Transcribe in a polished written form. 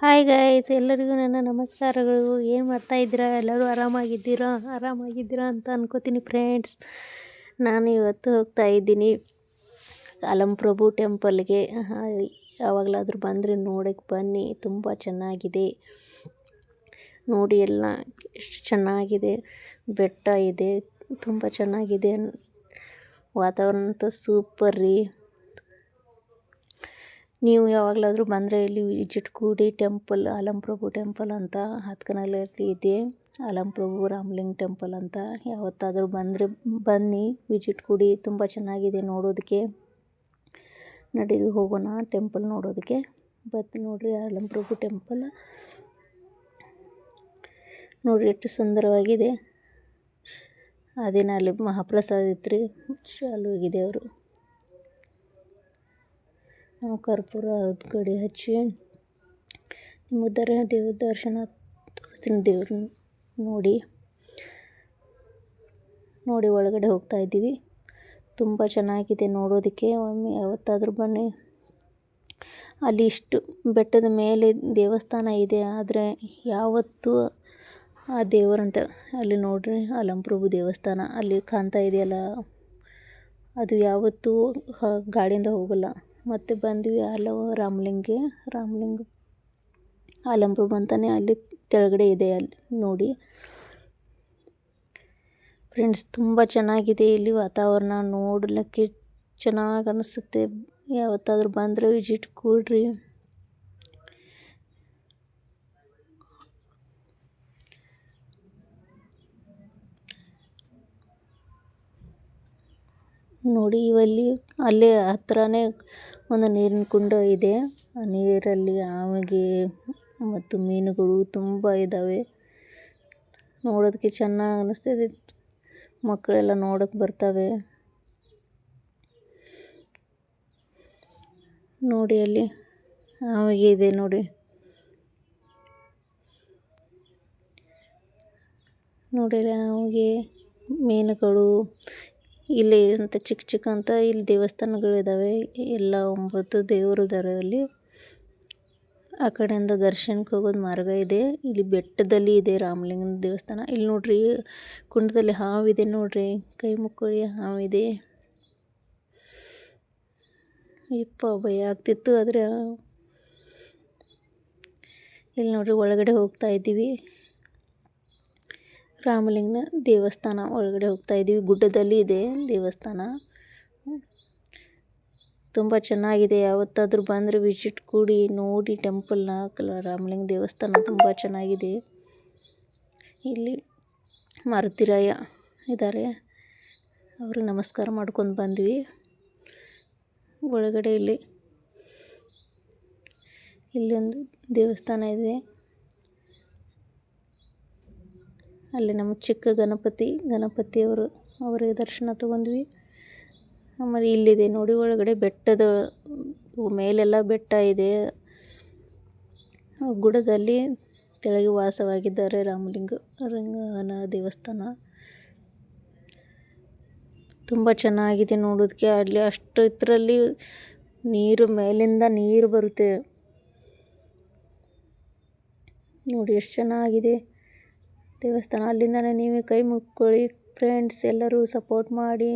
Hi guys, ಎಲ್ಲರಿಗೂ ನನ್ನ ನಮಸ್ಕಾರಗಳು. ಏನು ಮಾಡ್ತಾಯಿದ್ದೀರಾ? ಎಲ್ಲರೂ ಆರಾಮಾಗಿದ್ದೀರಾ ಅಂತ ಅನ್ಕೋತೀನಿ ಫ್ರೆಂಡ್ಸ್. ನಾನು ಇವತ್ತು ಹೋಗ್ತಾ ಇದ್ದೀನಿ ಅಲಂಪ್ರಭು ಟೆಂಪಲ್ಗೆ. ಯಾವಾಗಲಾದರೂ ಬಂದರೆ ನೋಡೋಕ್ಕೆ ಬನ್ನಿ, ತುಂಬ ಚೆನ್ನಾಗಿದೆ. ನೋಡಿ ಎಲ್ಲ ಎಷ್ಟು ಚೆನ್ನಾಗಿದೆ. ಬೆಟ್ಟ ಇದೆ, ತುಂಬ ಚೆನ್ನಾಗಿದೆ. ವಾತಾವರಣ ಅಂತೂ ಸೂಪರ್ ರೀ. ನೀವು ಯಾವಾಗಲಾದರೂ ಬಂದರೆ ಇಲ್ಲಿ ವಿಸಿಟ್ ಕೊಡಿ. ಟೆಂಪಲ್ ಅಲಂಪ್ರಭು ಟೆಂಪಲ್ ಅಂತ ಹತ್ಕನಲ್ಲಿ ಇದೆ. ಅಲಂಪ್ರಭು ರಾಮಲಿಂಗ ಟೆಂಪಲ್ ಅಂತ. ಯಾವತ್ತಾದರೂ ಬಂದರೆ ಬನ್ನಿ, ವಿಸಿಟ್ ಕೊಡಿ. ತುಂಬ ಚೆನ್ನಾಗಿದೆ ನೋಡೋದಕ್ಕೆ. ನಡೀರಿ ಹೋಗೋಣ ಟೆಂಪಲ್ ನೋಡೋದಕ್ಕೆ. ನೋಡಿರಿ ಅಲಂಪ್ರಭು ಟೆಂಪಲ್ ನೋಡಿರಿ ಎಷ್ಟು ಸುಂದರವಾಗಿದೆ. ಅದೇನ ಅಲ್ಲಿ ಮಹಾಪ್ರಸಾದ ಇತ್ತು ರೀ, ಚಾಲು ಆಗಿದೆ. ಅವರು ನಾವು ಕರ್ಪೂರ ಕಡೆ ಹಚ್ಚಿ ದೇವ್ರ ದರ್ಶನ ತೋರಿಸ್ತೀನಿ. ದೇವ್ರ ನೋಡಿ ಒಳಗಡೆ ಹೋಗ್ತಾ ಇದ್ದೀವಿ. ತುಂಬ ಚೆನ್ನಾಗಿದೆ ನೋಡೋದಕ್ಕೆ. ಒಮ್ಮೆ ಯಾವತ್ತಾದರೂ ಬನ್ನಿ. ಅಲ್ಲಿ ಇಷ್ಟು ಬೆಟ್ಟದ ಮೇಲೆ ದೇವಸ್ಥಾನ ಇದೆ, ಆದರೆ ಯಾವತ್ತೂ ಆ ದೇವರಂತ ಅಲ್ಲಿ ನೋಡ್ರಿ ಅಲಂಪ್ರಭು ದೇವಸ್ಥಾನ ಅಲ್ಲಿ ಕಾಣ್ತಾ ಇದೆಯಲ್ಲ, ಅದು ಯಾವತ್ತೂ ಗಾಡಿಯಿಂದ ಹೋಗಲ್ಲ. ಮತ್ತೆ ಬಂದ್ವಿ ರಾಮಲಿಂಗ ಅಲಂಪ್ರಭು ಅಂತಲೇ ಅಲ್ಲಿ ಕೆಳಗಡೆ ಇದೆ. ಅಲ್ಲಿ ನೋಡಿ ಫ್ರೆಂಡ್ಸ್, ತುಂಬ ಚೆನ್ನಾಗಿದೆ. ಇಲ್ಲಿ ವಾತಾವರಣ ನೋಡಲಿಕ್ಕೆ ಚೆನ್ನಾಗಿ ಅನಿಸುತ್ತೆ. ಯಾವತ್ತಾದರೂ ಬಂದರೆ ವಿಸಿಟ್ ಕೊಡ್ರಿ. ನೋಡಿ ಅಲ್ಲೇ ಹತ್ರನೇ ಒಂದು ನೀರಿನ ಕುಂಡ ಇದೆ. ಆ ನೀರಲ್ಲಿ ಆಮೆಗೆ ಮತ್ತು ಮೀನುಗಳು ತುಂಬ ಇದ್ದಾವೆ. ನೋಡೋದಕ್ಕೆ ಚೆನ್ನಾಗಿ ಅನ್ನಿಸ್ತಿದೆ. ಮಕ್ಕಳೆಲ್ಲ ನೋಡೋಕ್ಕೆ ಬರ್ತವೆ. ನೋಡಿ ಅಲ್ಲಿ ಆಮೆಗೆ ಇದೆ ನೋಡಿ ಆಮೆಗೆ, ಮೀನುಗಳು ಇಲ್ಲಿ ಅಂತ ಚಿಕ್ಕ ಅಂತ ಇಲ್ಲಿ ದೇವಸ್ಥಾನಗಳಿದ್ದಾವೆ. ಎಲ್ಲ 9 ದೇವರು ಇದ್ದಾರೆ ಅಲ್ಲಿ. ಆ ಕಡೆಯಿಂದ ದರ್ಶನಕ್ಕೆ ಹೋಗೋದು ಮಾರ್ಗ ಇದೆ. ಇಲ್ಲಿ ಬೆಟ್ಟದಲ್ಲಿ ಇದೆ ರಾಮಲಿಂಗನ ದೇವಸ್ಥಾನ. ಇಲ್ಲಿ ನೋಡ್ರಿ ಕುಂಡದಲ್ಲಿ ಹಾವಿದೆ ನೋಡ್ರಿ, ಕೈ ಮುಕ್ಕೊಳ್ಳಿ ಹಾವಿದೆ. ಭಯ ಆಗ್ತಿತ್ತು, ಆದರೆ ಇಲ್ಲಿ ನೋಡ್ರಿ ಒಳಗಡೆ ಹೋಗ್ತಾ ಇದ್ದೀವಿ. ರಾಮಲಿಂಗನ ದೇವಸ್ಥಾನ ಒಳಗಡೆ ಹೋಗ್ತಾ ಇದ್ದೀವಿ. ಗುಡ್ಡದಲ್ಲಿ ಇದೆ ದೇವಸ್ಥಾನ. ತುಂಬ ಚೆನ್ನಾಗಿದೆ. ಯಾವತ್ತಾದರೂ ಬಂದರೆ ವಿಸಿಟ್ ಕೊಡಿ, ನೋಡಿ ಟೆಂಪಲ್ನ. ರಾಮಲಿಂಗ ದೇವಸ್ಥಾನ ತುಂಬ ಚೆನ್ನಾಗಿದೆ. ಇಲ್ಲಿ ಮಾರುತಿರಾಯ ಇದ್ದಾರೆ, ಅವ್ರಿಗೆ ನಮಸ್ಕಾರ ಮಾಡ್ಕೊಂಡು ಬಂದ್ವಿ. ಒಳಗಡೆ ಇಲ್ಲೊಂದು ದೇವಸ್ಥಾನ ಇದೆ. ಅಲ್ಲಿ ನಮ್ಮ ಚಿಕ್ಕ ಅವರಿಗೆ ದರ್ಶನ ತಗೊಂಡ್ವಿ. ಆಮೇಲೆ ಇಲ್ಲಿದೆ ನೋಡಿ ಒಳಗಡೆ ಬೆಟ್ಟದ ಮೇಲೆಲ್ಲ ಬೆಟ್ಟ ಇದೆ. ಗುಡ್ಡದಲ್ಲಿ ತೆಳಗೆ ವಾಸವಾಗಿದ್ದಾರೆ ರಾಮಲಿಂಗನ ದೇವಸ್ಥಾನ. ತುಂಬ ಚೆನ್ನಾಗಿದೆ ನೋಡೋದಕ್ಕೆ. ಅಲ್ಲಿ ಅಷ್ಟು ಇದರಲ್ಲಿ ಮೇಲಿಂದ ನೀರು ಬರುತ್ತೆ ನೋಡಿ, ಎಷ್ಟು ಚೆನ್ನಾಗಿದೆ ದೇವಸ್ಥಾನ. ಅಲ್ಲಿಂದ ನೀವೇ ಕೈ ಮುಕ್ಕೊಳ್ಳಿ ಫ್ರೆಂಡ್ಸ್. ಎಲ್ಲರೂ ಸಪೋರ್ಟ್ ಮಾಡಿ.